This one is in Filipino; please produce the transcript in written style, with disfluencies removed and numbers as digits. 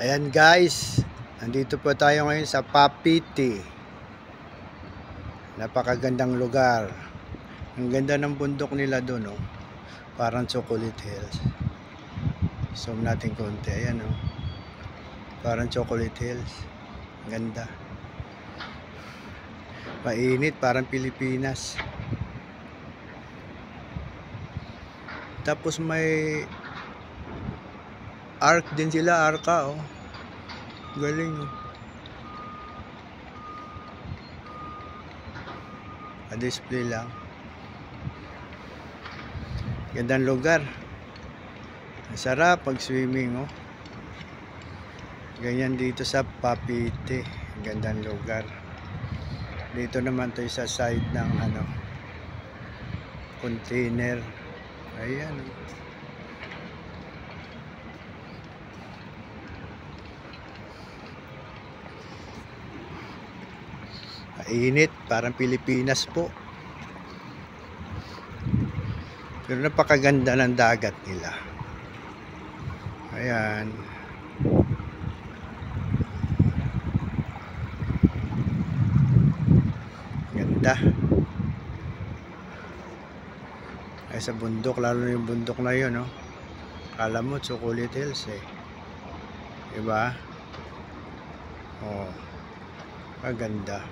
Ayan guys, nandito po tayo ngayon sa Papeete. Napakagandang lugar. Ang ganda ng bundok nila doon, oh. Parang Chocolate Hills. Zoom natin konti. Ayan, oh. Parang Chocolate Hills. Ganda. Mainit, parang Pilipinas. Tapos may arc din sila, arca, oh. Galing, oh. A-display lang. Gandang lugar. Ang sarap pag swimming, oh. Ganyan dito sa Papeete. Gandang lugar. Dito naman to sa side ng container. Ayan, oh. Mainit, parang Pilipinas po. Pero napakaganda ng dagat nila. Ayan. Ganda. Ay sa bundok, lalo na yung bundok na yun, no? Kala mo, Chocolate Hills, eh. Diba? Oh. Maganda.